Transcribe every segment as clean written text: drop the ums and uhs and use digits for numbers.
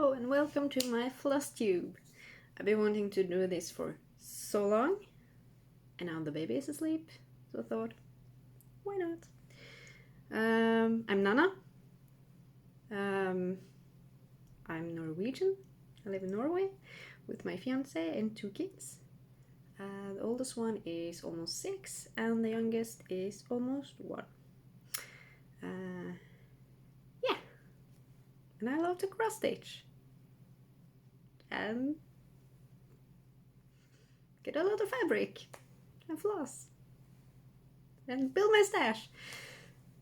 Hello and welcome to my Flosstube. I've been wanting to do this for so long, and now the baby is asleep, so I thought, why not? I'm Nana. I'm Norwegian. I live in Norway with my fiance and 2 kids. The oldest one is almost 6 and the youngest is almost 1. Yeah, and I love to cross stitch and get a lot of fabric and floss and build my stash.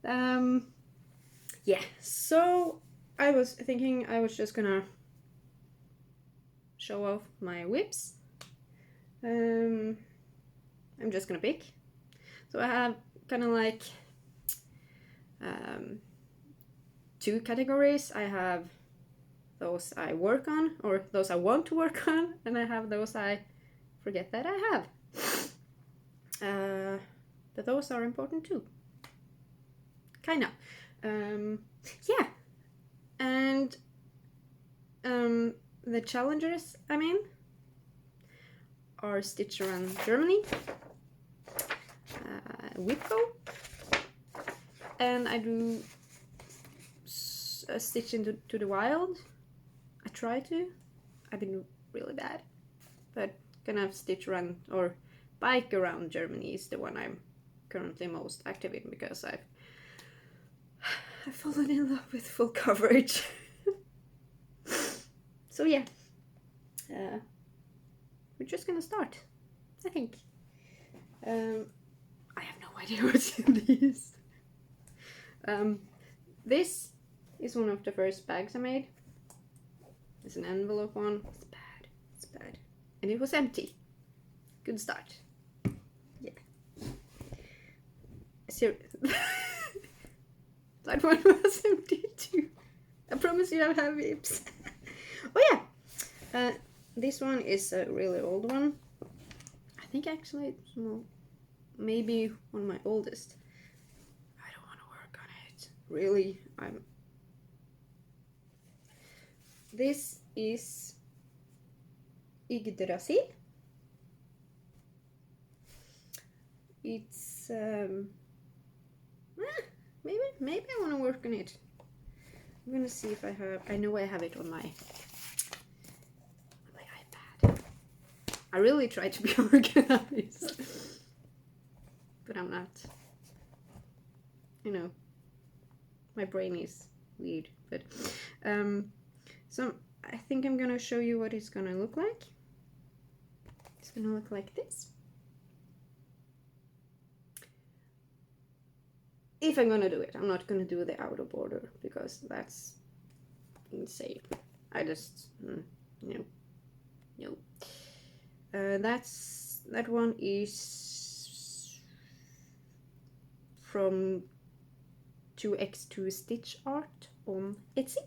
Yeah, so I was thinking I was just gonna show off my whips. I'm just gonna pick. So I have kind of like 2 categories. I have those I work on, or those I want to work on, and I have those I forget that I have. But those are important too. Kind of. Yeah. And the challengers I'm in are Stitch Around Germany, wip-parade, and I do a Stitch into the Wild. I try to. I've been really bad, but gonna Stitch Around or Bike Around Germany is the one I'm currently most active in because I've fallen in love with full coverage. So yeah, we're just gonna start, I think. I have no idea what's in these. This is one of the first bags I made. It's an envelope one. It's bad. And it was empty. Good start. Yeah. That one was empty too. I promise you I have whips. Oh yeah. This one is a really old one. I think actually it's maybe one of my oldest. I don't want to work on it. Really, This is Yggdrasil. It's maybe I want to work on it. I'm gonna see if I know I have it on my iPad. I really try to be organized, but I'm not. You know, my brain is weird. But so I think I'm gonna show you what it's gonna look like. It's gonna look like this. If I'm gonna do it, I'm not gonna do the outer border because that's insane. I just no. That one is from 2x2 Stitch Art on Etsy.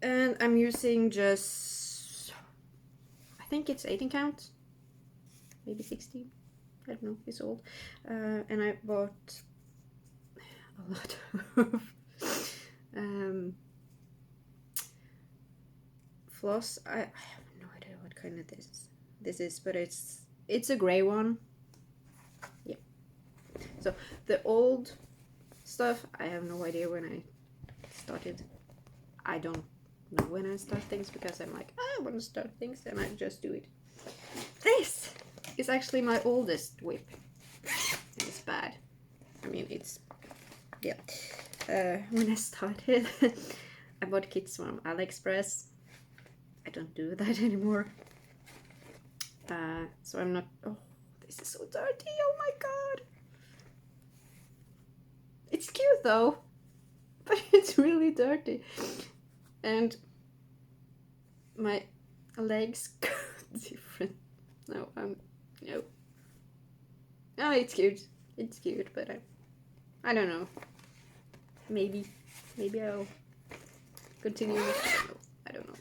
And I'm using just, I think it's 18 count, maybe 16. I don't know, it's old. And I bought a lot of floss. I have no idea what kind of this is, but it's a gray one. Yeah. So the old stuff, I have no idea when I started. I don't know when I start things because I'm like, I want to start things and I just do it. This is actually my oldest whip. It's bad. I mean, it's, yeah. When I started, I bought kits from AliExpress. I don't do that anymore. So I'm not, oh, this is so dirty, oh my god. It's cute though, but it's really dirty. And my legs go different. No, no. No, it's cute. It's cute, but I don't know. Maybe I'll continue with no, I don't know.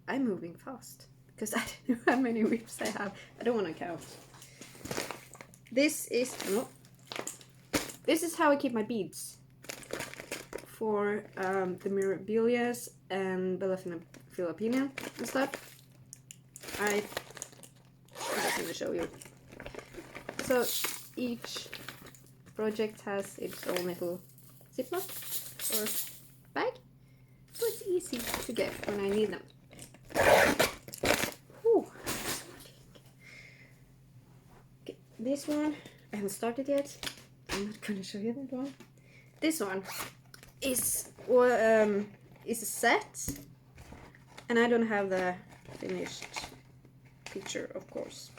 I'm moving fast because I don't know how many whips I have. I don't want to count. This is how I keep my beads for the Mirabilias and Bella Filipina and stuff. I'm just going to show you. So each project has its own little ziplock or bag, so it's easy to get when I need them. Whew. Okay, this one I haven't started yet. I'm not gonna show you that one. This one is a set, and I don't have the finished picture, of course,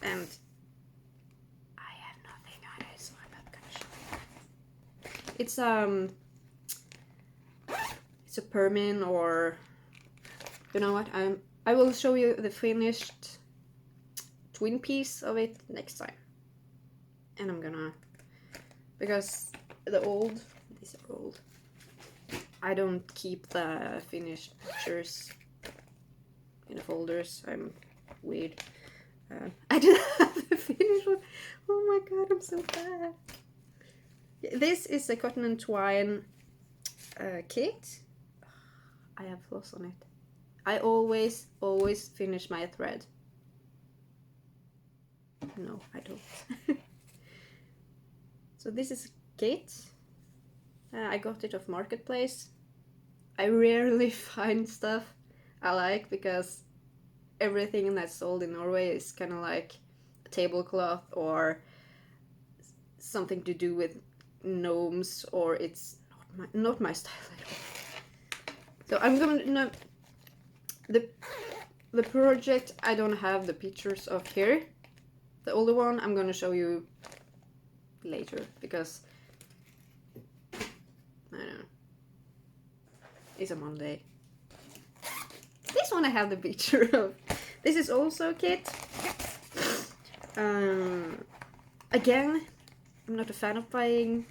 and I have nothing on it, so I'm not gonna show you. It's a permin, or you know what? I will show you the finished twin piece of it next time. And I'm gonna, because these are old, I don't keep the finished pictures in the folders. I'm weird. I didn't have the finished one. Oh my god, I'm so bad. This is a cotton and twine kit. I have floss on it. I always finish my thread. No, I don't. So this is a kit. I got it off Marketplace. I rarely find stuff I like because everything that's sold in Norway is kind of like a tablecloth or something to do with gnomes, or it's not my style at all. So I'm gonna the project I don't have the pictures of here. The older one I'm gonna show you later because I don't know. It's a Monday. This one I have the picture of. This is also a kit. Again, I'm not a fan of buying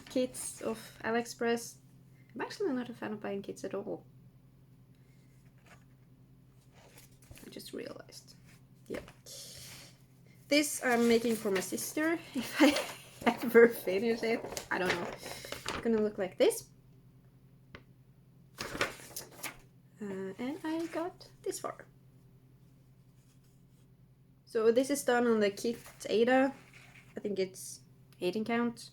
kits of AliExpress. I'm actually not a fan of buying kits at all. I just realized. Yeah. This I'm making for my sister, if I ever finish it. I don't know. It's gonna look like this. And I got this far. So this is done on the kit Ada. I think it's 18 count.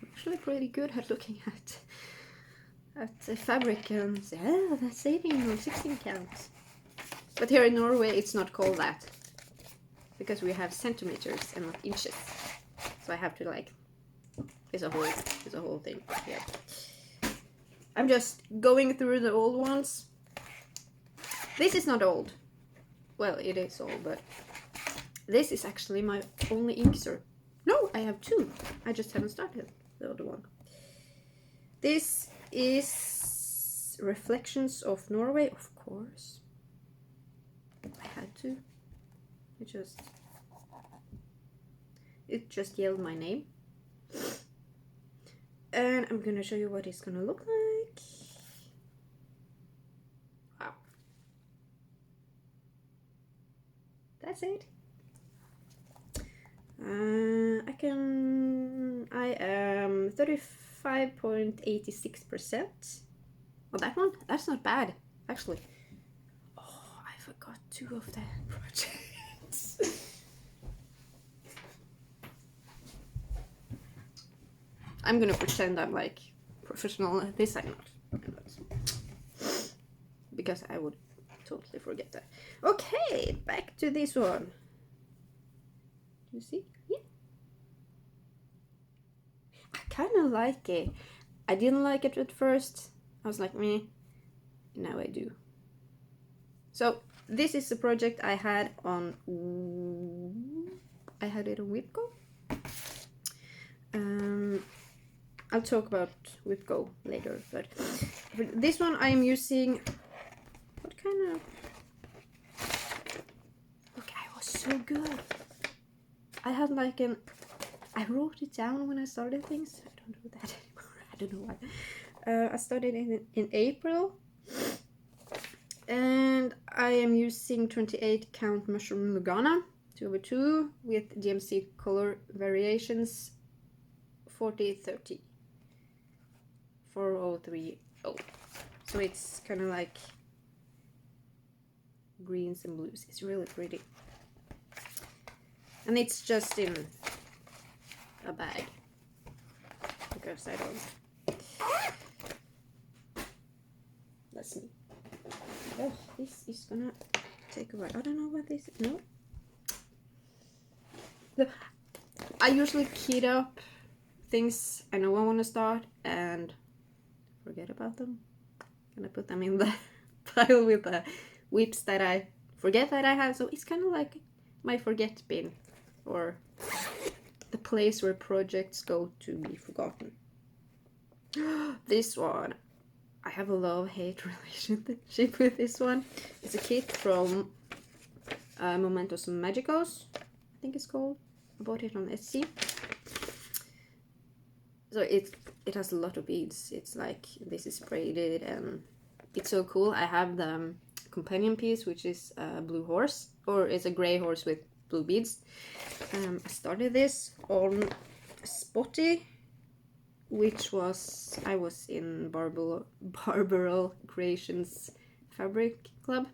I'm actually pretty good at looking at the fabric and say, oh, that's 18 or 16 count. But here in Norway it's not called that, because we have centimeters and not inches. So I have to like, it's a whole thing here. I'm just going through the old ones. This is not old. Well, it is old, but this is actually my only inkster. No, I have two. I just haven't started the other one. This is Reflections of Norway, of course. I had to. It just yelled my name. And I'm gonna show you what it's gonna look like. Wow. That's it. I am 35.86%. Oh, that one? That's not bad, actually. Oh, I forgot two of the projects. I'm gonna pretend I'm like professional at this. I'm not. Because I would totally forget that. Okay, back to this one. You see? Yeah. I kind of like it. I didn't like it at first. I was like, meh. Now I do. So this is the project I had on. I had it on WipGo. I'll talk about WipGo later, but for this one I'm using. What kind of? Look, I was so good. I had like an. I wrote it down when I started things. I don't do that anymore. I don't know why. I started in April, and I am using 28 count mushroom Lugana 2/2 with DMC color variations 4030. 4030. So it's kind of like greens and blues. It's really pretty. And it's just in a bag. Because I don't. That's me. Oh, this is gonna take a while. I don't know what this is. No. I usually keyed up things I know I want to start and forget about them. And I put them in the pile with the whips that I forget that I have. So it's kind of like my forget bin, or the place where projects go to be forgotten. This one, I have a love-hate relationship with this one. It's a kit from Momentos Magicos, I think it's called. I bought it on Etsy. So it has a lot of beads. It's like, this is braided and it's so cool. I have the companion piece, which is a blue horse, or it's a gray horse with blue beads. I started this on Spotty, which was, I was in Barbaro Creations Fabric Club.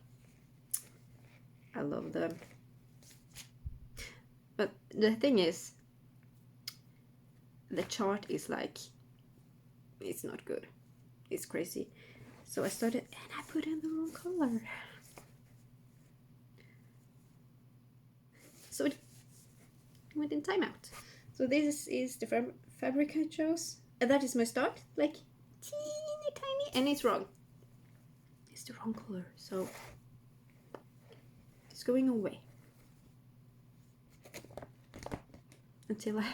I love them. But the thing is, the chart is like, it's not good. It's crazy. So I started and I put in the wrong color. So it went in timeout. So this is the fabric I chose. And that is my start. Like, teeny tiny. And it's wrong. It's the wrong color. So it's going away. Until I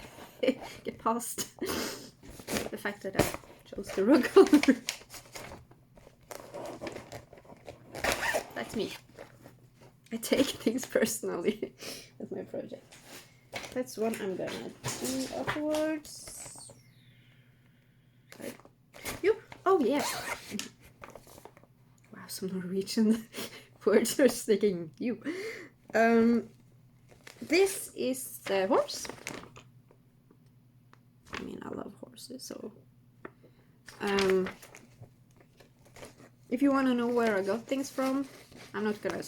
get past the fact that I chose the wrong color. That's me. I take things personally with my project. That's one I'm gonna do afterwards. You? Oh yeah. Wow, some Norwegian words are sticking. You. This is the horse. I mean, I love horses, so if you want to know where I got things from, I'm not gonna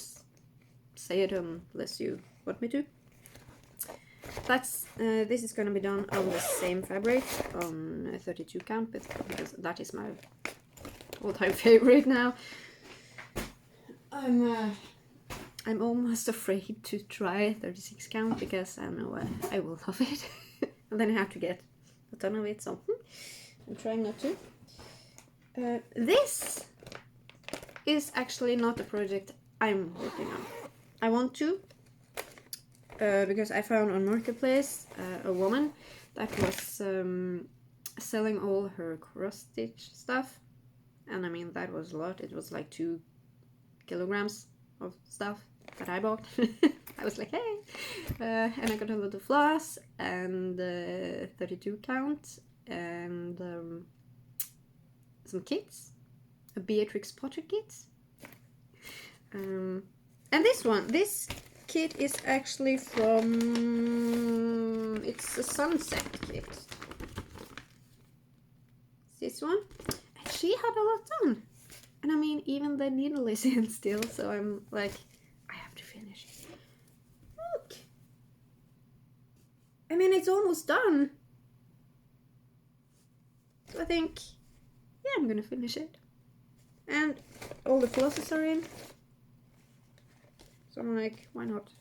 say it unless you want me to. That's this is gonna be done on the same fabric, on a 32 count, because that is my all-time favorite now. I'm almost afraid to try 36 count because I know I will love it. And then I have to get a ton of it, so I'm trying not to. This is actually not a project I'm working on. I want to, because I found on Marketplace a woman that was selling all her cross-stitch stuff. And I mean, that was a lot. It was like 2 kilograms of stuff that I bought. I was like, hey! And I got a lot of floss and 32 count and some kits. A Beatrix Potter kit. And this kit is actually from, it's a sunset kit. This one. And she had a lot done. And I mean, even the needle is in still, so I'm like, I have to finish it. Look! I mean, it's almost done. So I think, yeah, I'm gonna finish it. And all the flosses are in. So I'm like, why not?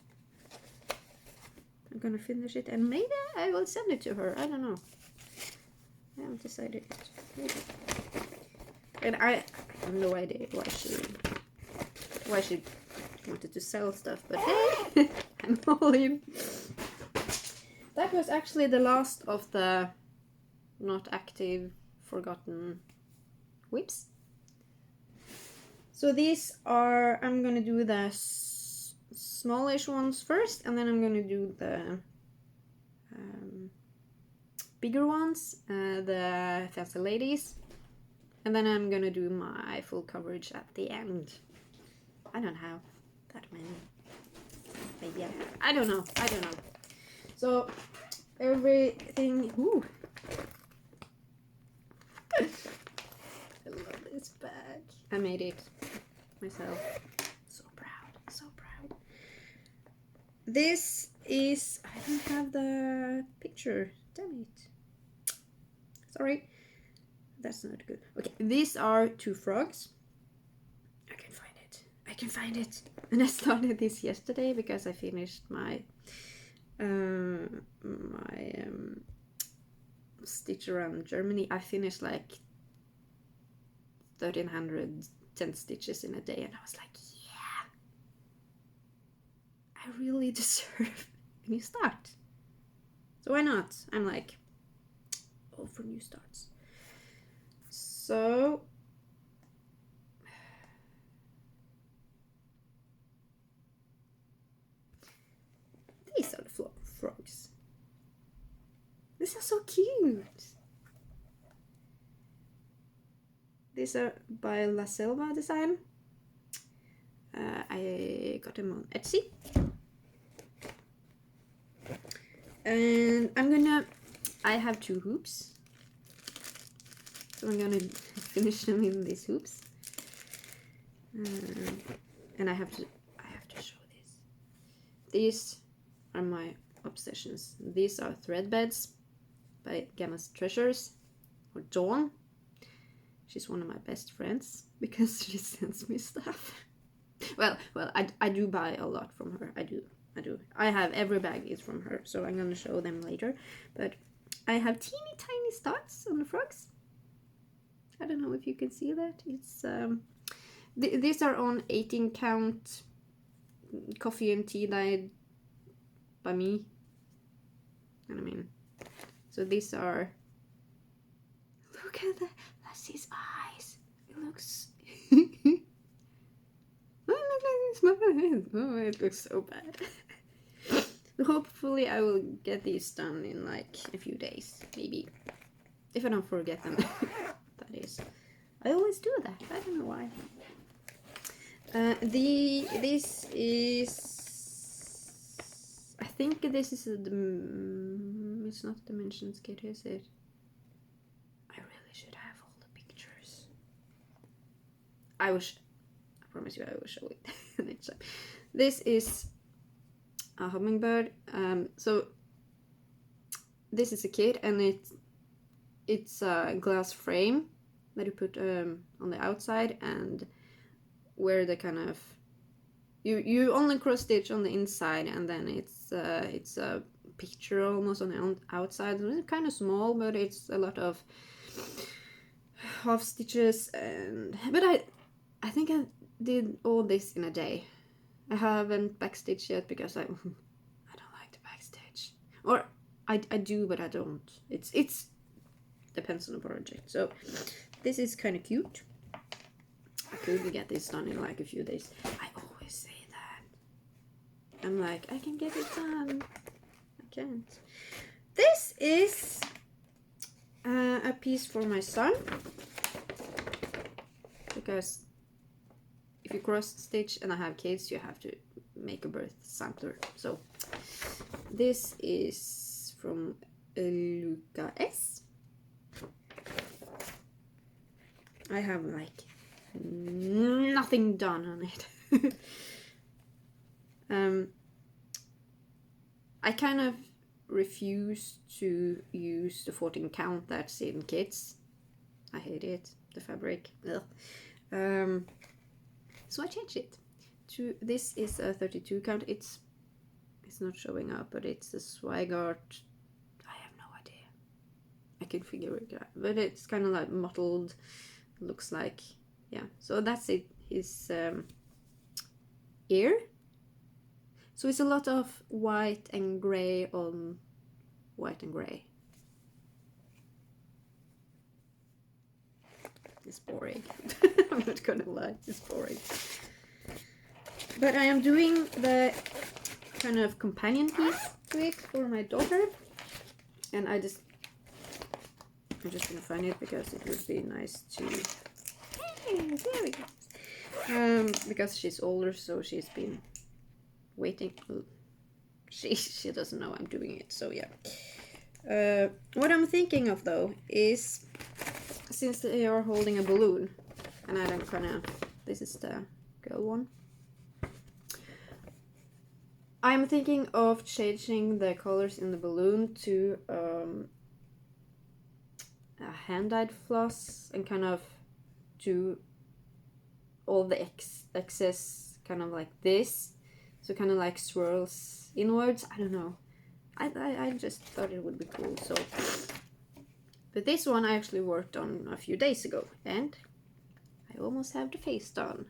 I'm gonna finish it and maybe I will send it to her. I don't know. I haven't decided yet. Maybe. And I have no idea why she wanted to sell stuff, but hey, I'm all in. That was actually the last of the not active, forgotten whips. So these are, I'm gonna do the smallish ones first, and then I'm gonna do the bigger ones, the Fancy Ladies. And then I'm gonna do my full coverage at the end. I don't have that many. But yeah, I don't know. So everything, bag. I made it myself. So proud, so proud. This is, I don't have the picture, damn it. Sorry, that's not good. Okay, these are 2 frogs. I can find it. And I started this yesterday because I finished my stitch around Germany. I finished like 1310 stitches in a day, and I was like, yeah, I really deserve a new start. So why not? I'm like all for new starts. So these are the frogs. These are so cute. These are by La Selva Design. I got them on Etsy. And I have 2 hoops. So I'm gonna finish them in these hoops. And I have to show this. These are my obsessions. These are thread beds by Gamma's Treasures, or Dawn. She's one of my best friends because she sends me stuff. Well, I do buy a lot from her. I do. I have every bag is from her, so I'm gonna show them later. But I have teeny tiny starts on the frogs. I don't know if you can see that. It's these are on 18 count coffee and tea dyed by me. And I mean, so these are. Look at that. That's his eyes. It looks. Oh, it looks so bad. Hopefully I will get these done in like a few days, maybe. If I don't forget them. That is. I always do that. I don't know why. This is. I think this is it's not a dimensions kit, is it? I really should have all the pictures. I promise you I will show it next time. This is a hummingbird. So this is a kit, and it's a glass frame that you put on the outside, and where the kind of you only cross stitch on the inside, and then it's a picture almost on the outside. It's kind of small, but it's a lot of half stitches, but I think I did all this in a day. I haven't backstitched yet because I don't like to backstitch, or I do, but I don't. It's depends on the project. So this is kind of cute. I could get this done in like a few days. I always say that. I'm like, I can get it done. I can't. This is a piece for my son, because if you cross stitch and I have kids, you have to make a birth sampler. So this is from Luca S. I have like nothing done on it. I kind of refuse to use the 14 count that's in kits. I hate it, the fabric. Ugh. So I changed it to this is a 32 count. It's not showing up, but it's a Swigart. I have no idea. I can figure it out, but it's kind of like mottled. Looks like, yeah. So that's it. His ear. So it's a lot of white and gray on white and gray. It's boring. I'm not gonna lie, it's boring. But I am doing the kind of companion piece to it for my daughter, and I'm just gonna find it because it would be nice to. Hey, there we go. Because she's older, so she's been waiting. She doesn't know I'm doing it, so yeah. What I'm thinking of though is, since they are holding a balloon, And I don't kind of, this is the girl one. I'm thinking of changing the colors in the balloon to a hand-dyed floss and kind of do all the excess kind of like this, so kind of like swirls inwards. I don't know. I just thought it would be cool. So, but this one I actually worked on a few days ago, and I almost have the face done.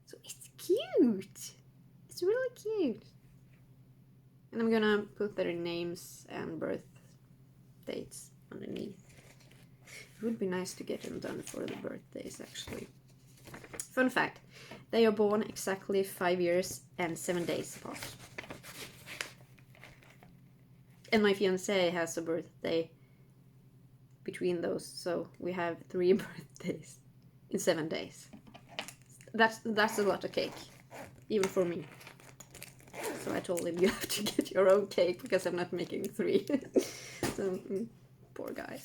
So it's cute. It's really cute. And I'm gonna put their names and birth dates underneath. It would be nice to get them done for the birthdays, actually. Fun fact, they are born exactly 5 years and 7 days apart. And my fiancé has a birthday between those, so we have 3 birthdays in 7 days. That's a lot of cake, even for me. So I told him, you have to get your own cake because I'm not making 3. So, poor guy.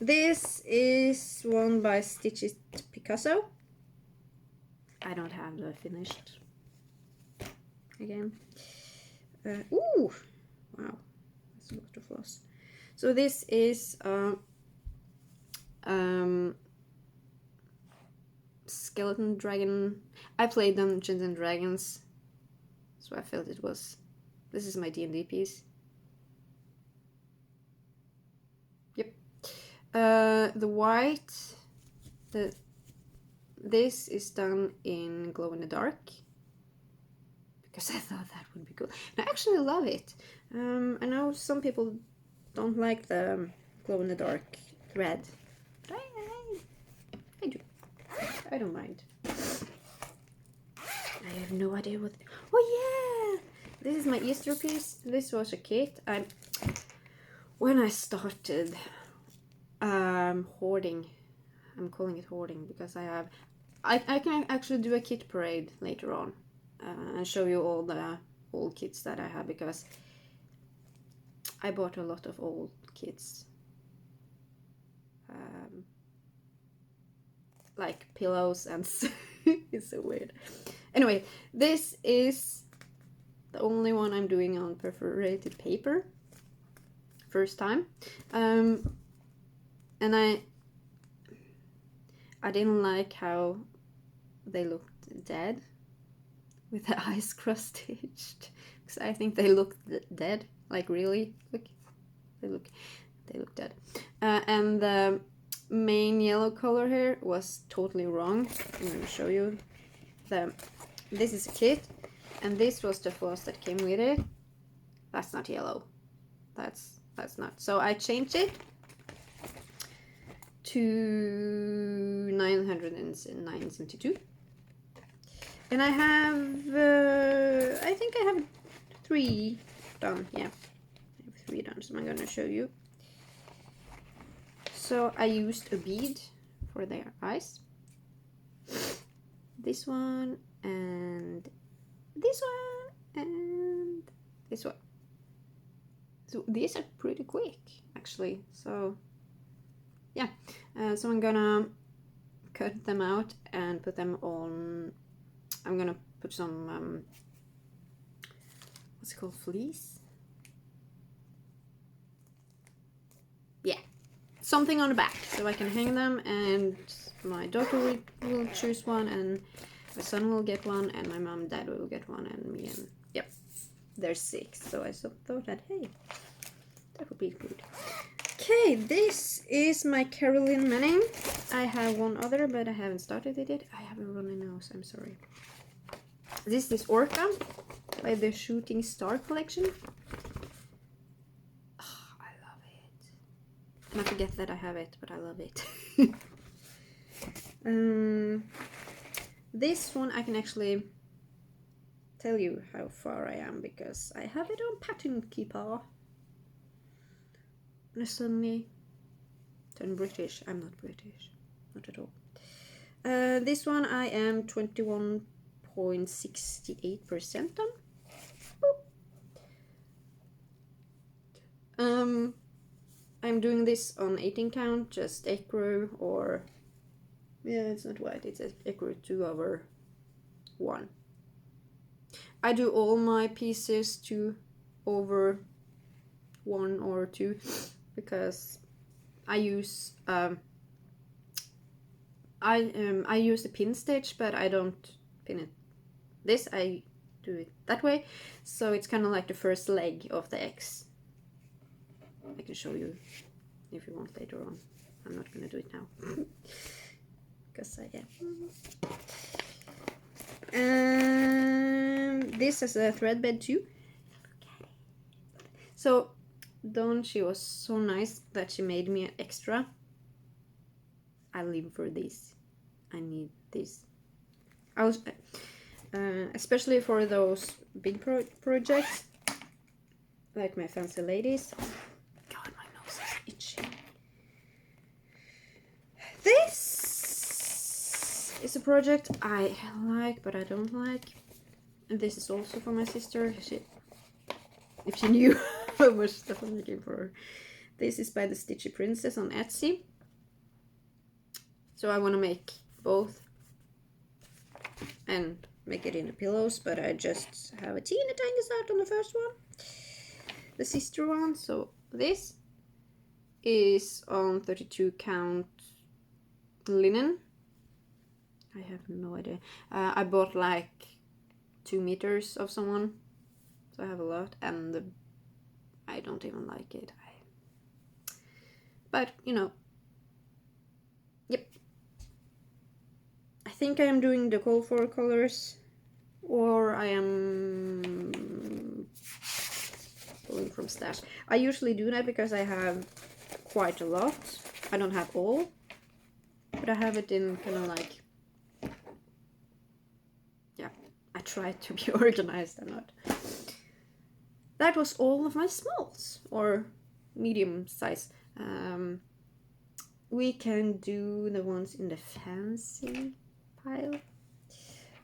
This is one by Stitch It Picasso. I don't have the finished again. Ooh, wow, that's a lot of floss. So this is skeleton dragon. I played Dungeons and Dragons, so I felt it was. This is my D&D piece. Yep. The white. This is done in glow in the dark because I thought that would be cool. And I actually love it. I know some people don't like the glow in the dark thread, but I do. I don't mind. I have no idea what. Oh yeah, this is my Easter piece. This was a kit. When I started hoarding, I'm calling it hoarding because I can actually do a kit parade later on and show you all the old kits that I have, because I bought a lot of old kits. Like pillows and it's so weird. Anyway, this is the only one I'm doing on perforated paper. First time. And I didn't like how they looked dead with the eyes cross stitched, because I think they look dead, like really. Look, they look dead. And the main yellow color here was totally wrong. I'm going to show you. This is a kit, and this was the floss that came with it. That's not yellow. That's not. So I changed it to 909.72. And I have, I think I have 3 done. Yeah, I have 3 done, so I'm going to show you. So I used a bead for their eyes. This one, and this one, and this one. So these are pretty quick, actually. So yeah, so I'm gonna cut them out and put them on. I'm gonna put some what's it called, fleece? Yeah, something on the back so I can hang them, and my daughter will choose one, and my son will get one, and my mom and dad will get one, and me, and yep, there's 6. So I thought that, hey, that would be good. Okay, this is my Carolyn Manning. I have one other, but I haven't started it yet. I have a runny nose, I'm sorry. This is Orca by the Shooting Star collection. Oh, I love it. And I forget that I have it, but I love it. This one I can actually tell you how far I am, because I have it on Pattern Keeper. And I suddenly turn British. I'm not British, not at all. This one I am 21.68% on. I'm doing this on 18 count, just acro, or yeah, it's not white, it's acro 2/1. I do all my pieces 2/1 or 2 because I use I use the pin stitch, but I don't pin it this, I do it that way, so it's kind of like the first leg of the X. I can show you if you want later on. I'm not gonna do it now because this is a thread bed too. So Dawn, she was so nice that she made me an extra. I live for this. I need this. I was especially for those big projects, like my fancy ladies. God, my nose is itchy. This is a project I like, but I don't like. And this is also for my sister. If she knew how much stuff I'm making for her. This is by the Stitchy Princess on Etsy. So I want to make both and make it into pillows, but I just have a teeny tiny start on the first one, the sister one. So this is on 32 count linen. I have no idea. I bought like 2 meters of someone, so I have a lot, and I don't even like it. But you know, yep. I think I am doing the call for colors, or I am pulling from stash. I usually do that because I have quite a lot. I don't have all, but I have it in kind of like, yeah, I try to be organized and not. That was all of my smalls, or medium size. We can do the ones in the fancy pile.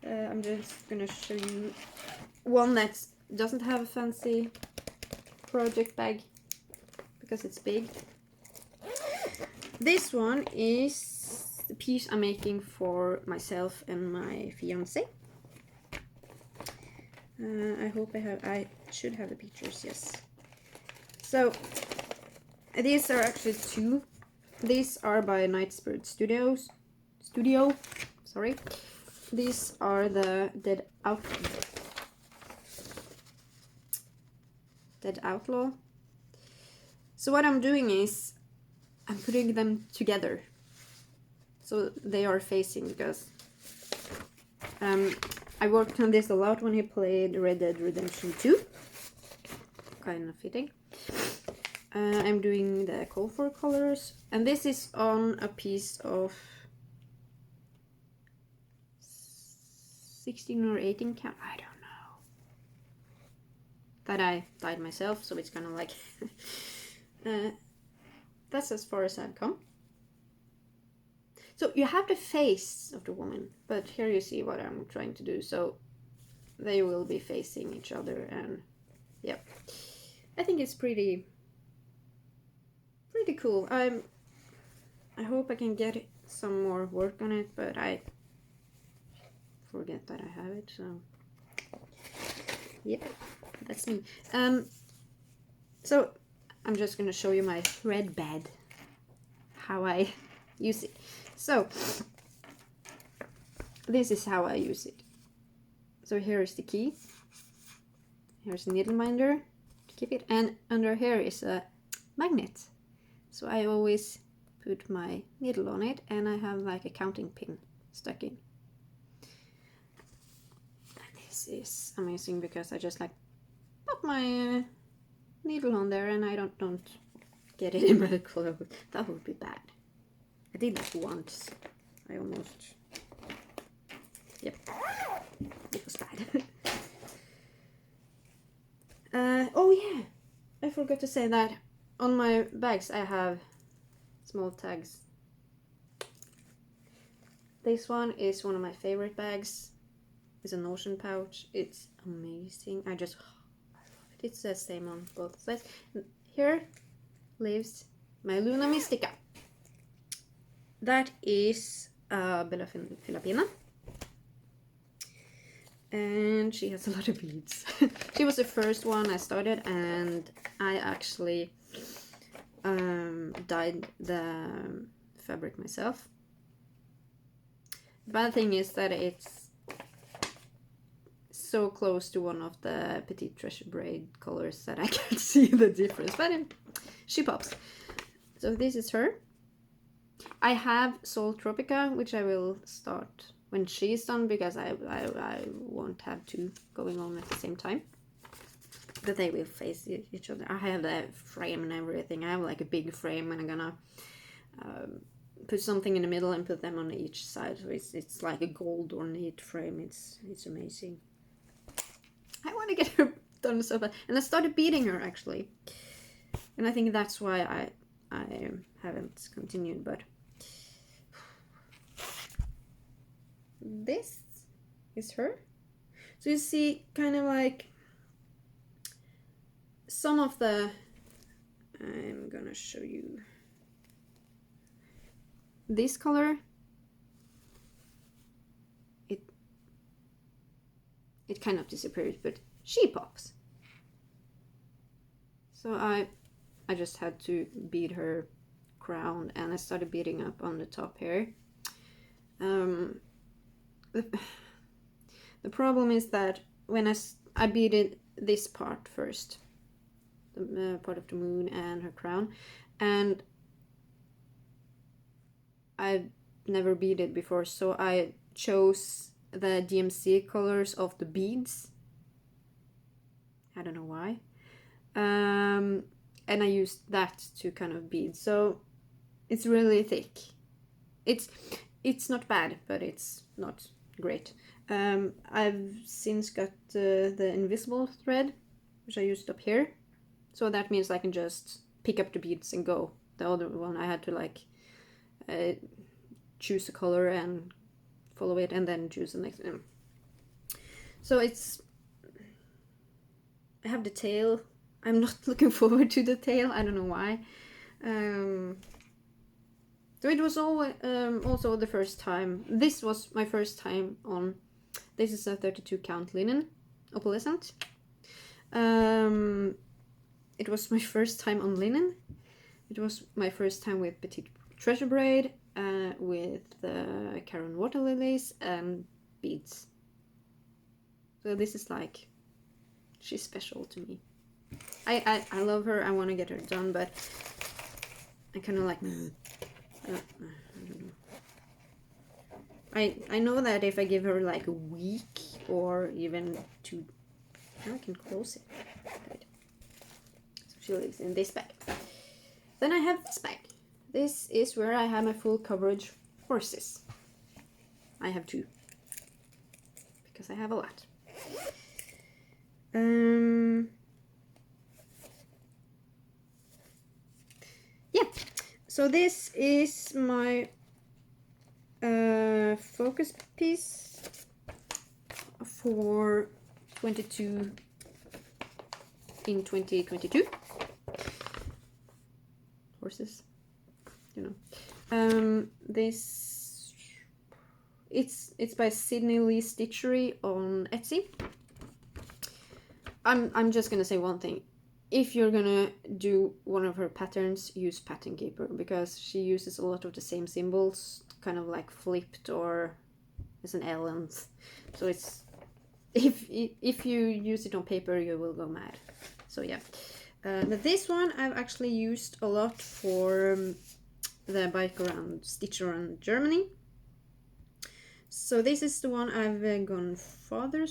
I'm just gonna show you one that doesn't have a fancy project bag because it's big. This one is the piece I'm making for myself and my fiance. I hope I should have the pictures, yes. So these are actually 2. These are by Night Spirit Studio. Sorry. These are the Dead Outlaw. So what I'm doing is I'm putting them together so they are facing, because I worked on this a lot when he played Red Dead Redemption 2. Kind of fitting. I'm doing the call for colors, and this is on a piece of 16 or 18 count, I don't know, that I dyed myself, so it's kind of like that's as far as I've come. So you have the face of the woman, but here you see what I'm trying to do, so they will be facing each other, and yeah, I think it's pretty cool. I hope I can get some more work on it, but I forget that I have it, so yeah, that's me. So I'm just gonna show you my thread bed, how I use it. So this is how I use it. So here is the key, here's a needle minder to keep it, and under here is a magnet. So I always put my needle on it, and I have like a counting pin stuck in. This is amazing because I just like put my needle on there, and I don't get it in my clothes. That would be bad. I did that once. I almost, yep, it was bad. Oh yeah, I forgot to say that on my bags I have small tags. This one is one of my favorite bags. It's a Notion pouch. It's amazing. I love it. It says same on both sides. Here lives my Luna Mystica. That is Bella Filipina. And she has a lot of beads. She was the first one I started, and I actually dyed the fabric myself. The bad thing is that it's so close to one of the Petite Treasure braid colors that I can't see the difference, but she pops. So this is her. I have Sol Tropica, which I will start when she's done, because I won't have two going on at the same time. But they will face each other. I have the frame and everything. I have like a big frame, and I'm gonna put something in the middle and put them on each side. So it's like a gold ornate frame. It's amazing. I want to get her done so bad. And I started beating her actually. And I think that's why I haven't continued, but this is her. So you see kind of like some of the, I'm gonna show you this color. It kind of disappears, but she pops. So I just had to bead her crown, and I started beading up on the top here. The problem is that when I beaded this part first, the part of the moon and her crown, and I've never beaded before, so I chose the DMC colors of the beads. I don't know why. And I used that to kind of bead, so it's really thick. It's not bad, but it's not great. I've since got the invisible thread, which I used up here, so that means I can just pick up the beads and go. The other one I had to like choose a color and follow it, and then choose the next one. So I have the tail. I'm not looking forward to the tail. I don't know why. So it was also the first time. This was my first time on. This is a 32 count linen opalescent. It was my first time on linen. It was my first time with Petite Treasure braid, with the Caron water lilies and beads. So this is like, she's special to me. I love her. I want to get her done, but I kind of like. I don't know. I know that if I give her like a week or even 2, now I can close it. Right. So she lives in this bag. Then I have this bag. This is where I have my full coverage horses. I have 2 because I have a lot. Yeah. So this is my focus piece for 22 in 2022. Horses, you know. This it's by Sydney Lee Stitchery on Etsy. I'm just gonna say one thing. If you're gonna do one of her patterns, use pattern keeper, because she uses a lot of the same symbols, kind of like flipped or as an L, and so it's if you use it on paper, you will go mad. So yeah, but this one I've actually used a lot for the bike around Stitch Around Germany. So this is the one I've gone farther.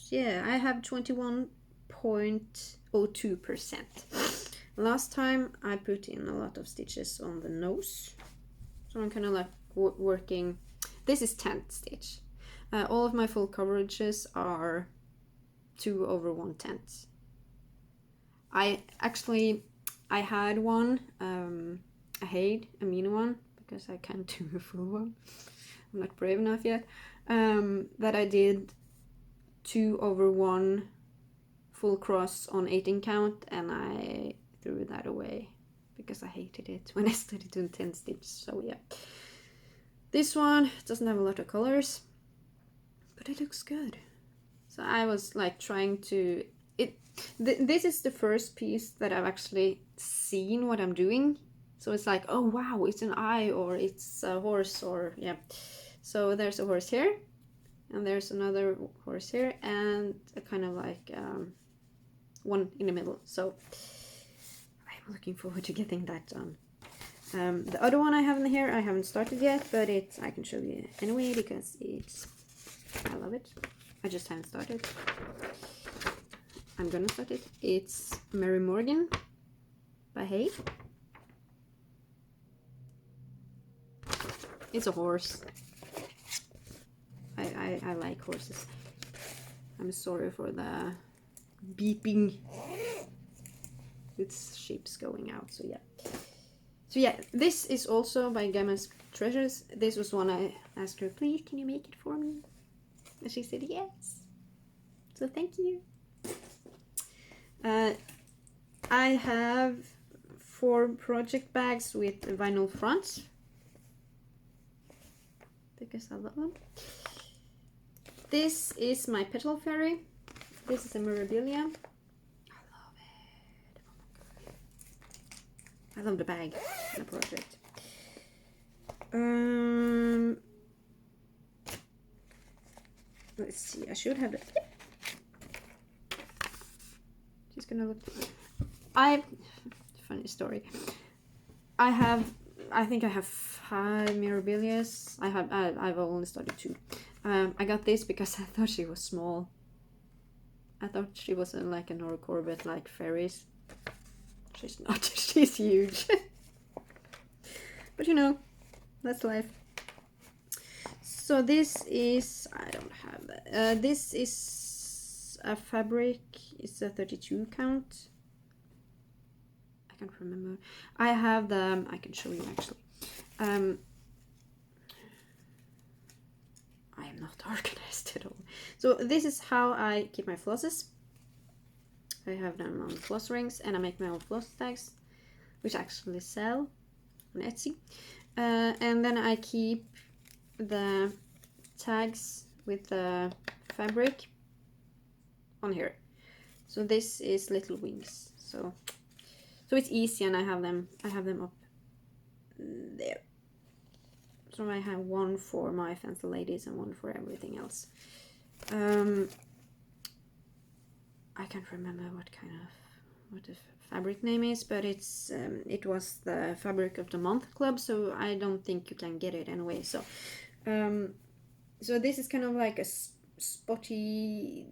Yeah, I have 21.02%. Last time I put in a lot of stitches on the nose, so I'm kind of like working. This is 10th stitch. All of my full coverages are 2/1/10. I had one, I hate a mini one because I can't do a full one. I'm not brave enough yet. That I did 2/1 full cross on 18 count, and I threw that away because I hated it when I started doing 10 stitch. So yeah, this one doesn't have a lot of colors, but it looks good. So I was like trying to this is the first piece that I've actually seen what I'm doing. So it's like, oh wow, it's an eye, or it's a horse, or yeah. So there's a horse here, and there's another horse here, and a kind of like one in the middle. So I'm looking forward to getting that done. The other one I have in here, I haven't started yet, but I can show you anyway because I love it. I just haven't started. I'm gonna start it. It's Mary Morgan by Hay. It's a horse. I like horses. I'm sorry for the beeping. It's ships going out, so yeah. So yeah, this is also by Gamma's Treasures. This was one I asked her, please, can you make it for me? And she said yes. So thank you. I have 4 project bags with vinyl fronts because I love them. This is my petal fairy. This is a Mirabilia. I love it. Oh my god. I love the bag, the project. Let's see, I should have it. Just gonna look. Funny story. I think I have 5 Mirabilias. I've only started 2. I got this because I thought she was small. I thought she was like a Nora Corbett, like fairies. She's not. She's huge. But you know, that's life. So this is, I don't have that. This is a fabric. It's a 32 count. I can't remember. I have them. I can show you actually. I am not organized at all. So this is how I keep my flosses. I have them on floss rings, and I make my own floss tags, which I actually sell on Etsy. And then I keep the tags with the fabric on here. So this is little wings. So it's easy, and I have them up there. So I have one for my fancy ladies and one for everything else. I can't remember what the fabric name is, but it's it was the fabric of the month club, so I don't think you can get it anyway. So so this is kind of like a spotty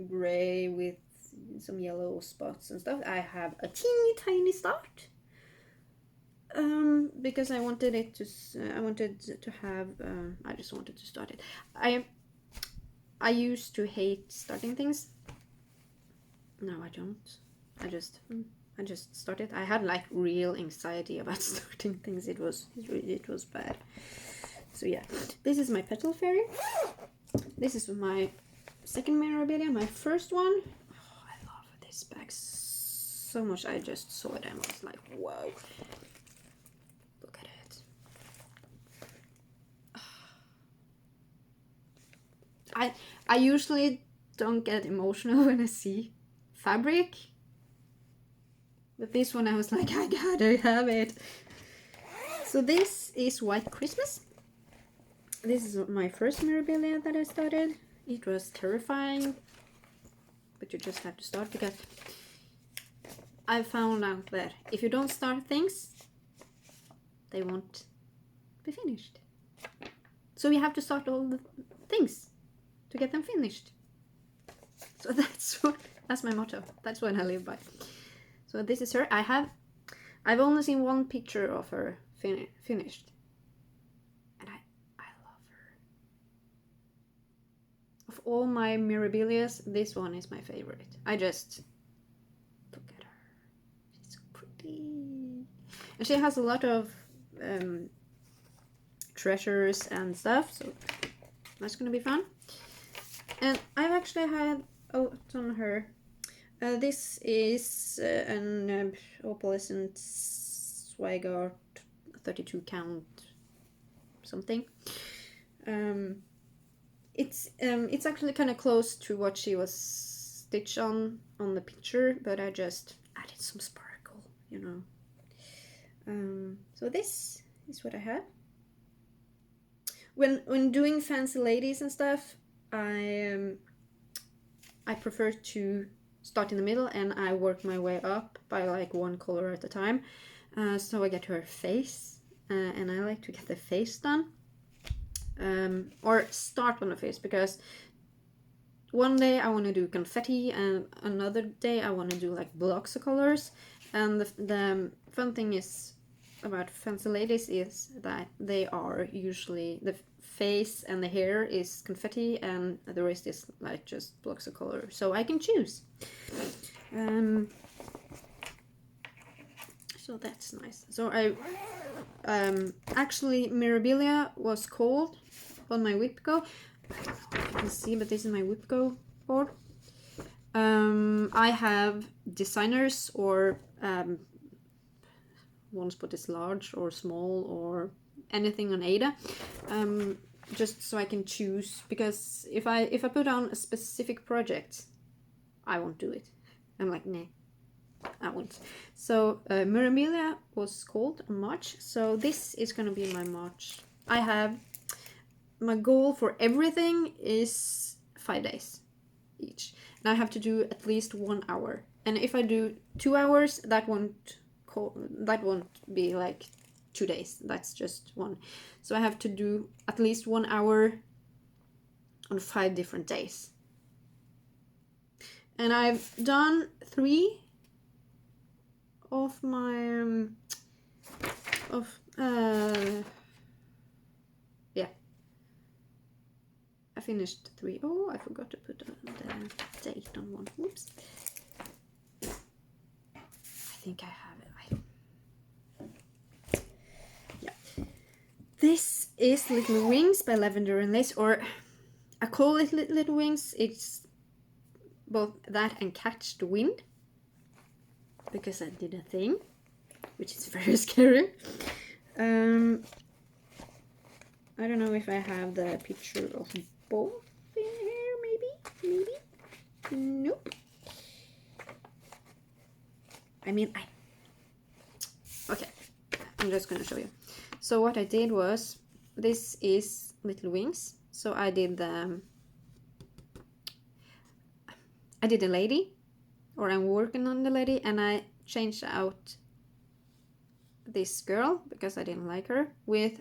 gray with some yellow spots and stuff. I have a teeny tiny start because I wanted it to have I just wanted to start it. I used to hate starting things. No, I don't. I just started. I had like real anxiety about starting things. It was bad. So yeah, this is my petal fairy. This is my second Mirabilia. My first one. Oh, I love this bag so much. I just saw it and I was like, whoa. Look at it. I usually don't get emotional when I see fabric, but this one I was like, I gotta have it. So this is White Christmas. This is my first Mirabilia that I started. It was terrifying, but you just have to start, because I found out that if you don't start things, they won't be finished. So you have to start all the things to get them finished. So that's my motto. That's what I live by. So this is her. I've only seen one picture of her finished, and I love her. Of all my Mirabilias, this one is my favorite. I just look at her. She's so pretty, and she has a lot of treasures and stuff. So that's gonna be fun. And I've actually had on her This is an opalescent Swigart 32 count something. It's actually kind of close to what she was stitched on the picture, but I just added some sparkle, you know. So this is what I have. When doing fancy ladies and stuff, I prefer to start in the middle and I work my way up by like one color at a time. So I get her face, and I like to get the face done. Or start on the face, because one day I want to do confetti and another day I want to do like blocks of colors. And the fun thing is about fancy ladies is that they are usually, the face and the hair is confetti and the rest is like just blocks of color, so I can choose. So that's nice. So I actually Mirabilia was called on my WipGo. I don't know if you can see, but this is my WipGo board. I have designers or ones put this large or small or anything on Ada, just so I can choose, because if I put on a specific project, I won't do it. I'm like, nah, I won't. So Mirabilia was called in March, so this is gonna be my March. I have my goal for everything is 5 days each, and I have to do at least 1 hour. And if I do 2 hours, that won't be like 2 days. That's just one. So I have to do at least 1 hour on 5 different days. And I've done 3 of my yeah, I finished 3. Oh, I forgot to put the date on one. Oops. I think I have it. Yeah. This is Little Wings by Lavender and Lace, or I call it Little Wings. It's both that and Catch the Wind, because I did a thing, which is very scary. I don't know if I have the picture of both in here, maybe. Nope. I mean, okay, I'm just gonna show you. So what I did was, this is Little Wings. So I did a lady, or I'm working on the lady, and I changed out this girl because I didn't like her with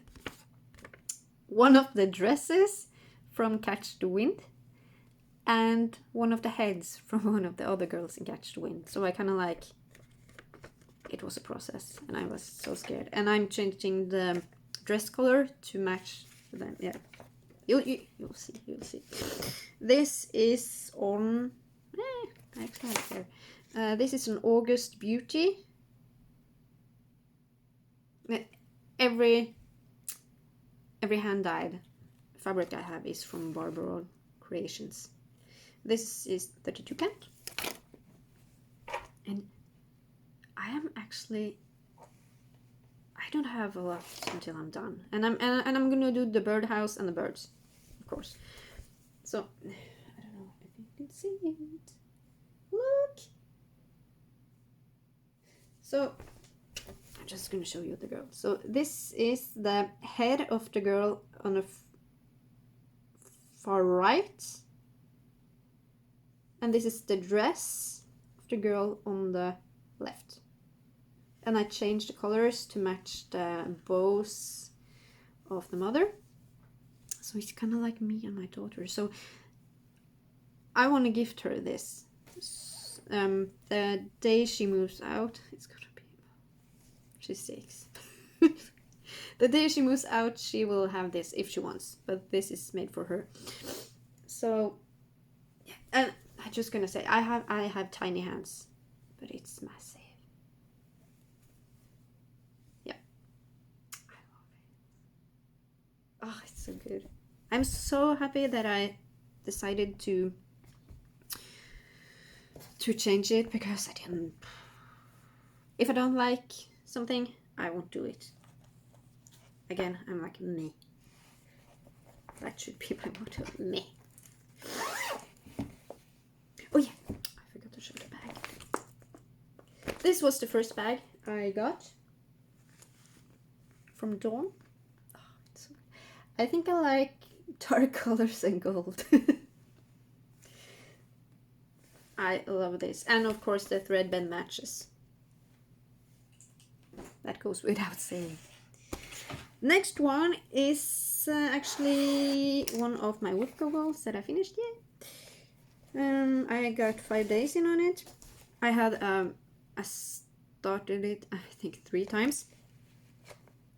one of the dresses from Catch the Wind and one of the heads from one of the other girls in Catch the Wind. So I kind of like, it was a process and I was so scared. And I'm changing the dress color to match them. Yeah, you'll see. This is on, I actually have it here. This is an August Beauty. Every hand-dyed fabric I have is from Barbara Creations. This is 32 count. And I am actually, I don't have a lot until I'm done. And I'm gonna do the birdhouse and the birds, of course. So I don't know if you can see it. Look. So I'm just gonna show you the girl. So this is the head of the girl on the far right, and this is the dress of the girl on the left. And I changed the colors to match the bows of the mother. So it's kind of like me and my daughter. So I want to gift her this. The day she moves out, it's gonna be, she's 6. The day she moves out, she will have this if she wants, but this is made for her. So, yeah, and I'm just gonna say, I have tiny hands, but it's massive. Yeah, I love it. Oh, it's so good. I'm so happy that I decided to to change it because I didn't. If I don't like something, I won't do it. Again, I'm like me. That should be my motto, me. Oh yeah, I forgot to show the bag. This was the first bag I got from Dawn. Oh, I think I like dark colors and gold. I love this. And of course the thread band matches. That goes without saying. Next one is actually one of my whip goggles that I finished yet. I got 5 days in on it. I had I started it I think 3 times.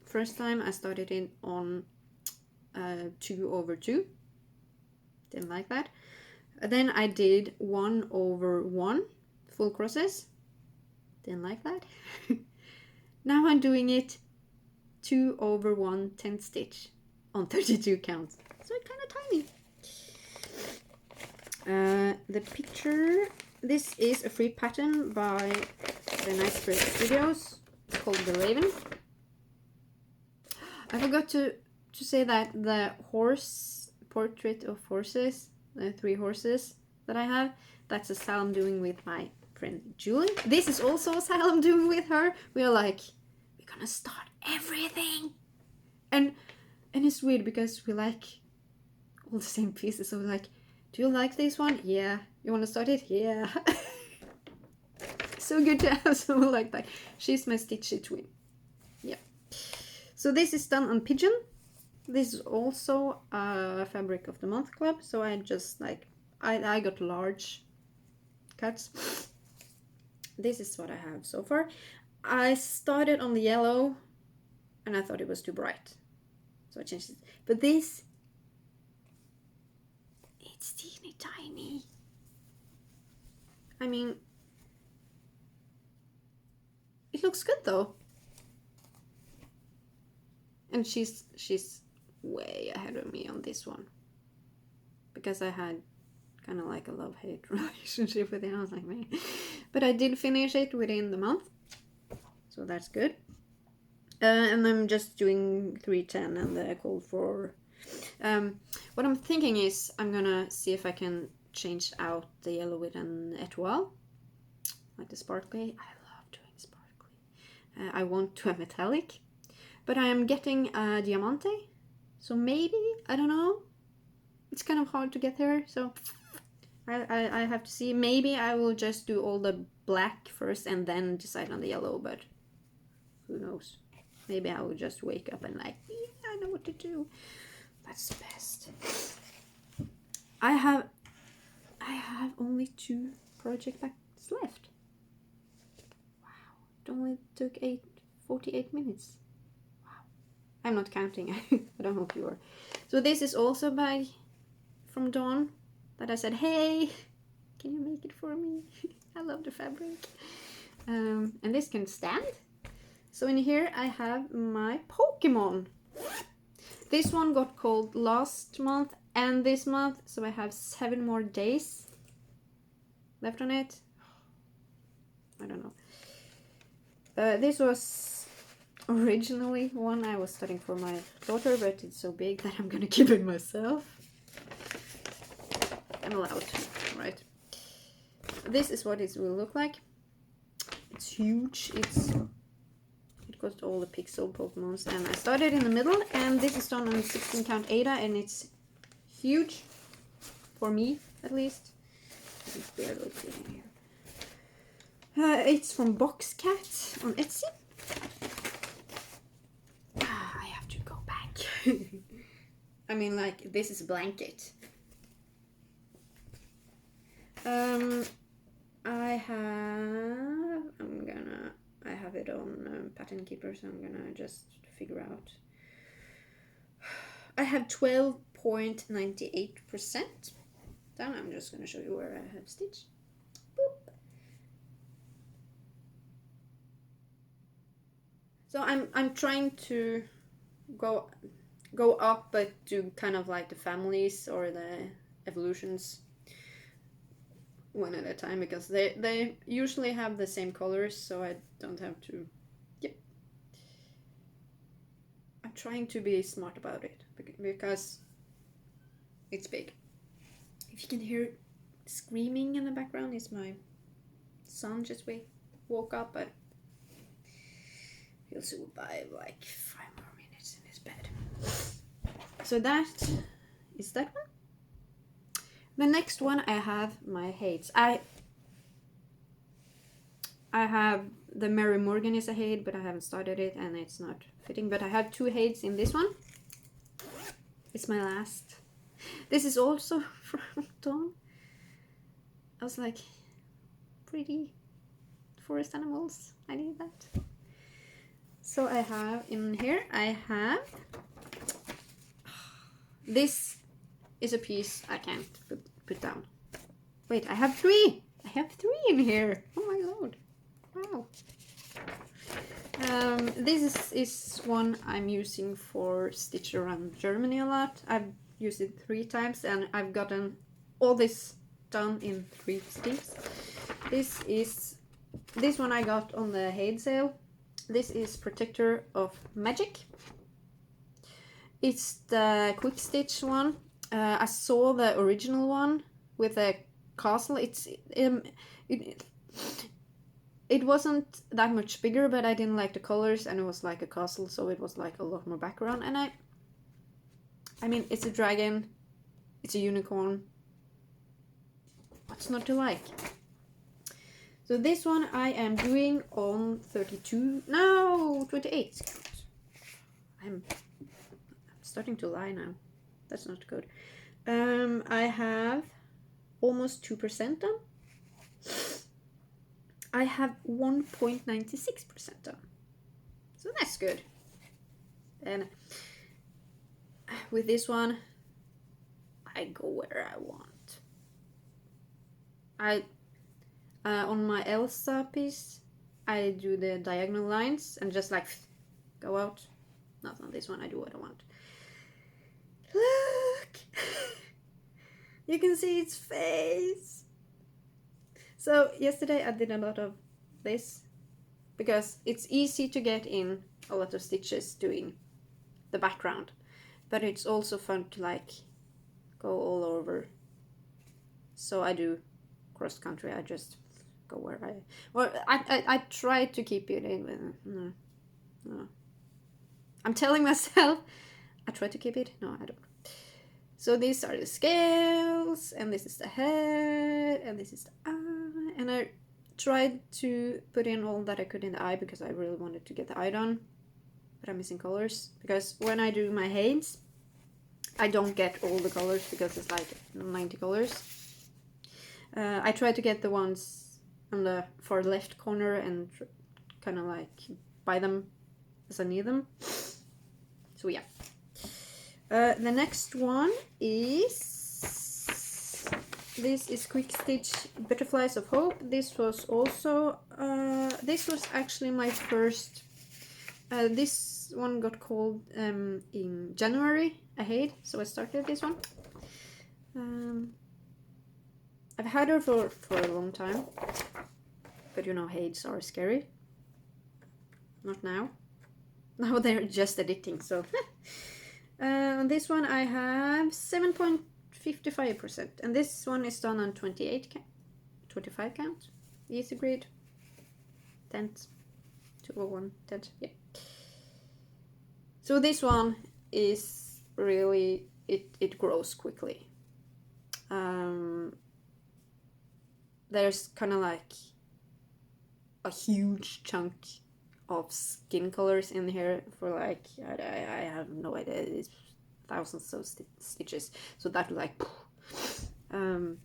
First time I started it on 2/2. Didn't like that. Then I did 1/1 full crosses. Didn't like that. Now I'm doing it 2/1 10th stitch on 32 counts. So it's kind of tiny. The picture, this is a free pattern by the Nice Spread Studios. It's called The Raven. I forgot to say that the horse portrait of horses, the 3 horses that I have, that's a style I'm doing with my friend Julie. This is also a style I'm doing with her. We are like, we're gonna start everything. And it's weird because we like all the same pieces. So we're like, do you like this one? Yeah. You want to start it? Yeah. So good to have someone like that. She's my stitchy twin. Yeah. So this is done on pigeon. This is also a fabric of the month club. So I just like, I got large cuts. This is what I have so far. I started on the yellow and I thought it was too bright. So I changed it. But this, it's teeny tiny. I mean, it looks good though. And she's way ahead of me on this one. Because I had kind of like a love-hate relationship with it. I was like, man. But I did finish it within the month. So that's good. And I'm just doing 310 and the call for... what I'm thinking is I'm gonna see if I can change out the yellow with an etoile. Like the sparkly. I love doing sparkly. I want to have metallic. But I am getting a diamante. So maybe, I don't know. It's kind of hard to get there. So I have to see. Maybe I will just do all the black first and then decide on the yellow. But who knows. Maybe I will just wake up and like, yeah, I know what to do. That's the best. I have only 2 project packs left. Wow. It only took 48 minutes. Wow. I'm not counting. I don't hope you are. So this is also a bag from Dawn that I said, hey, can you make it for me? I love the fabric. And this can stand. So in here I have my Pokemon. This one got cold last month and this month, so I have 7 more days left on it. I don't know. This was originally one I was studying for my daughter, but it's so big that I'm gonna keep it myself. I'm allowed to, right? This is what it will look like. It's huge. It got all the pixel Pokemons, and I started in the middle, and this is done on 16 count Ada, and it's huge for me at least. It's barely fitting here. It's from Box Cat on Etsy. I have to go back. I mean, like, this is a blanket. I have it on Pattern Keeper, so I'm gonna just figure out. I have 12.98% done. I'm just gonna show you where I have stitched. Boop. So I'm trying to go up, but do kind of like the families or the evolutions one at a time because they usually have the same colors, so I don't have to. Yep. I'm trying to be smart about it because it's big. If you can hear screaming in the background, it's my son just woke up, but he'll survive like 5 more minutes in his bed. So that is that one. The next one I have my Hades. I have the Mary Morgan is a Hade, but I haven't started it and it's not fitting. But I have 2 Hades in this one. It's my last. This is also from Dawn. I was like, pretty forest animals. I need that. So I have in here, I have, this is a piece I can't put down. Wait, I have 3. I have 3 in here. Oh my lord. Wow. This is one I'm using for stitch around Germany a lot. I've used it 3 times and I've gotten all this done in 3 sticks. This one I got on the Hade sale. This is Protector of Magic. It's the quick stitch one. I saw the original one with a castle. It wasn't that much bigger, but I didn't like the colors, and it was like a castle, so it was like a lot more background. And I mean, it's a dragon, it's a unicorn. What's not to like? So this one I am doing on 28 counts. I'm starting to lie now. That's not good. I have almost 2% done. I have 1.96% done. So that's good. And with this one, I go where I want. On my Elsa piece, I do the diagonal lines and just like go out. Not on this one, I do what I want. Look! You can see its face. So yesterday I did a lot of this because it's easy to get in a lot of stitches doing the background, but it's also fun to like go all over. So I do cross country. I just go where I try to keep it in. No. I'm telling myself I try to keep it. No, I don't. So these are the scales, and this is the head, and this is the eye. And I tried to put in all that I could in the eye because I really wanted to get the eye done, but I'm missing colors because when I do my Hades, I don't get all the colors because it's like 90 colors. I try to get the ones on the far left corner and kind of like buy them as I need them. So yeah. The next one is, this is Quick Stitch Butterflies of Hope. This was also, this was actually my first, this one got called in January, a Hade, so I started this one. I've had her for a long time, but you know, Hades are scary. Not now. Now they're just addicting, so. On this one I have 7.55%, and this one is done on 25 count. Easy grid. 10th. 201 10th, yeah. So this one is really, it grows quickly. There's kind of like a huge chunk of skin colors in here for like, I have no idea, it's thousands of stitches, so that like so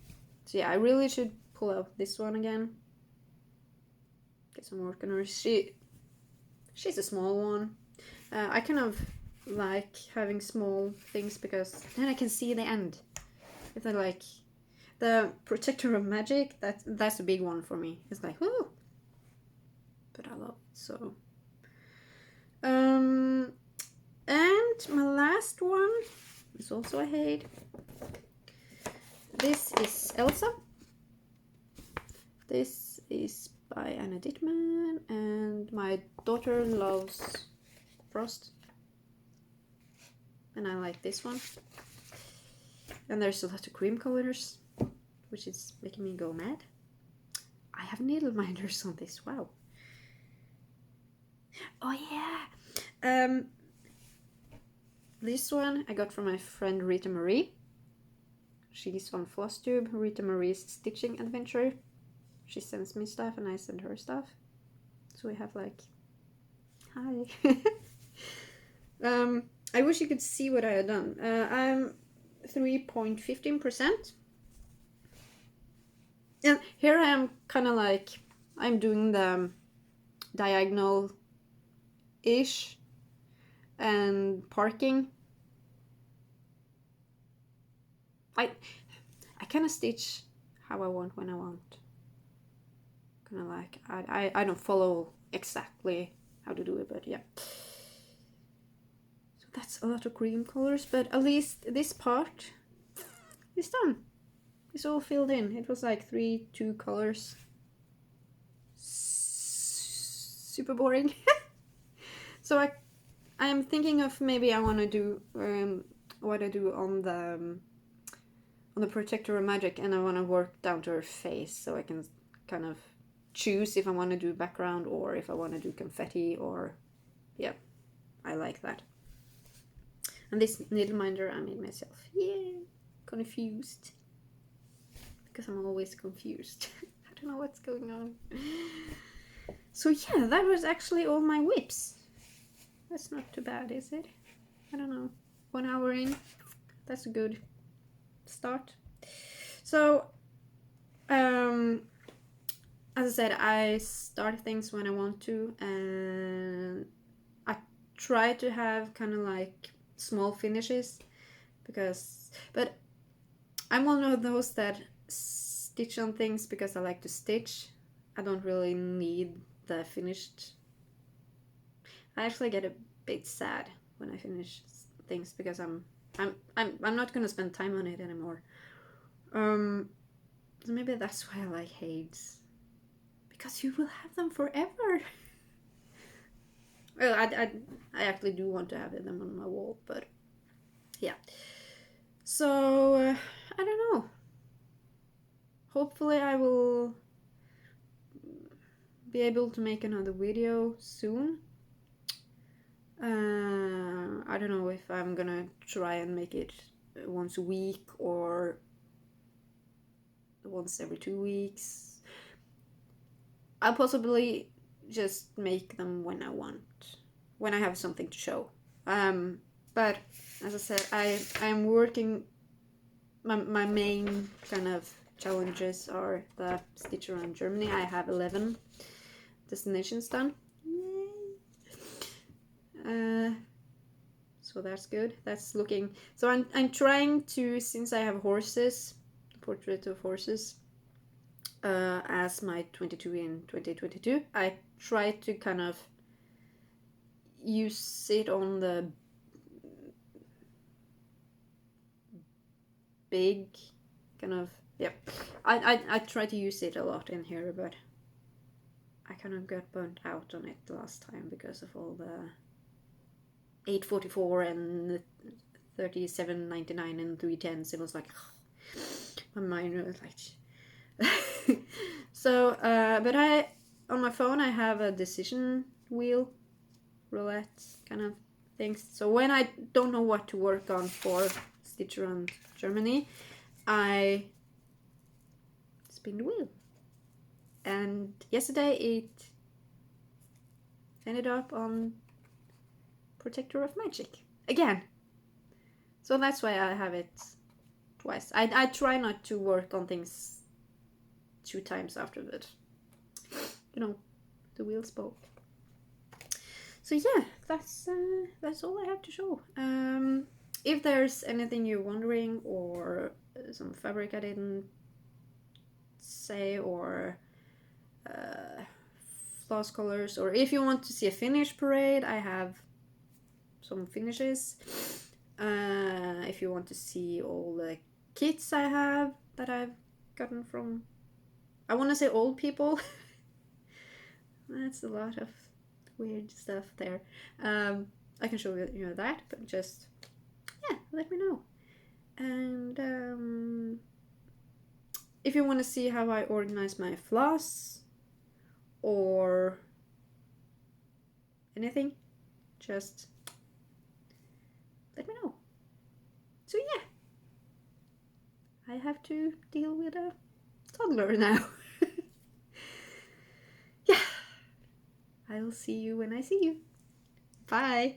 yeah, I really should pull out this one again, get some work on her. She's a small one. I kind of like having small things because then I can see the end. If I like the Protector of Magic, that's a big one for me. It's like, whoo, but I love it so. And my last one is also a Hade. This is Elsa. This is by Anna Dittman, and my daughter loves Frost. And I like this one. And there's a lot of cream colors, which is making me go mad. I have needle minders on this, wow. Oh yeah! This one I got from my friend Rita Marie. She's on Flosstube, Rita Marie's stitching adventure. She sends me stuff and I send her stuff. So we have like, hi. I wish you could see what I had done. I'm 3.15%. And here I am kind of like, I'm doing the diagonal-ish and parking. I kind of stitch how I want when I want. Kind of like, I don't follow exactly how to do it, but yeah. So that's a lot of cream colors, but at least this part is done. It's all filled in. It was like 2 colors. Super boring. So I am thinking of maybe I want to do what I do on the Protector of Magic, and I want to work down to her face so I can kind of choose if I want to do background or if I want to do confetti, or yeah, I like that. And this needle minder I made myself. Yeah, confused. Because I'm always confused. I don't know what's going on. So yeah, that was actually all my whips. That's not too bad, is it? I don't know. 1 hour in. That's a good start. So, as I said, I start things when I want to, and I try to have kind of like small finishes, but I'm one of those that stitch on things because I like to stitch. I don't really need the finished. I actually get a bit sad when I finish things because I'm not gonna spend time on it anymore. So maybe that's why I like Hades, because you will have them forever. Well, I actually do want to have them on my wall, but yeah. So I don't know. Hopefully I will be able to make another video soon. I don't know if I'm gonna try and make it once a week or once every 2 weeks. I'll possibly just make them when I want, when I have something to show. But as I said, I'm working. My main kind of challenges are the stitch around Germany. I have 11 destinations done. Yay! So that's good. That's looking. So I'm trying to, since I have horses, portrait of horses, as my 22 in 2022. I try to kind of use it on the big kind of, yeah. I try to use it a lot in here, but I kind of got burnt out on it last time because of all the 844 and 37.99 and 310s. It was like my mind was like. So, but on my phone I have a decision wheel, roulette kind of things. So when I don't know what to work on for Stitch Around Germany, I spin the wheel. And yesterday it ended up on Protector of Magic again. So that's why I have it twice. I try not to work on things 2 times after that. You know, the wheel spoke. So yeah, that's all I have to show. If there's anything you're wondering, or some fabric I didn't say, or floss colors, or if you want to see a finish parade, I have some finishes. If you want to see all the kits I have that I've gotten from I want to say old people. That's a lot of weird stuff there. I can show you that, but just, yeah, let me know. And if you want to see how I organize my floss or anything, just let me know. So yeah, I have to deal with a toddler now. Yeah, I'll see you when I see you. Bye.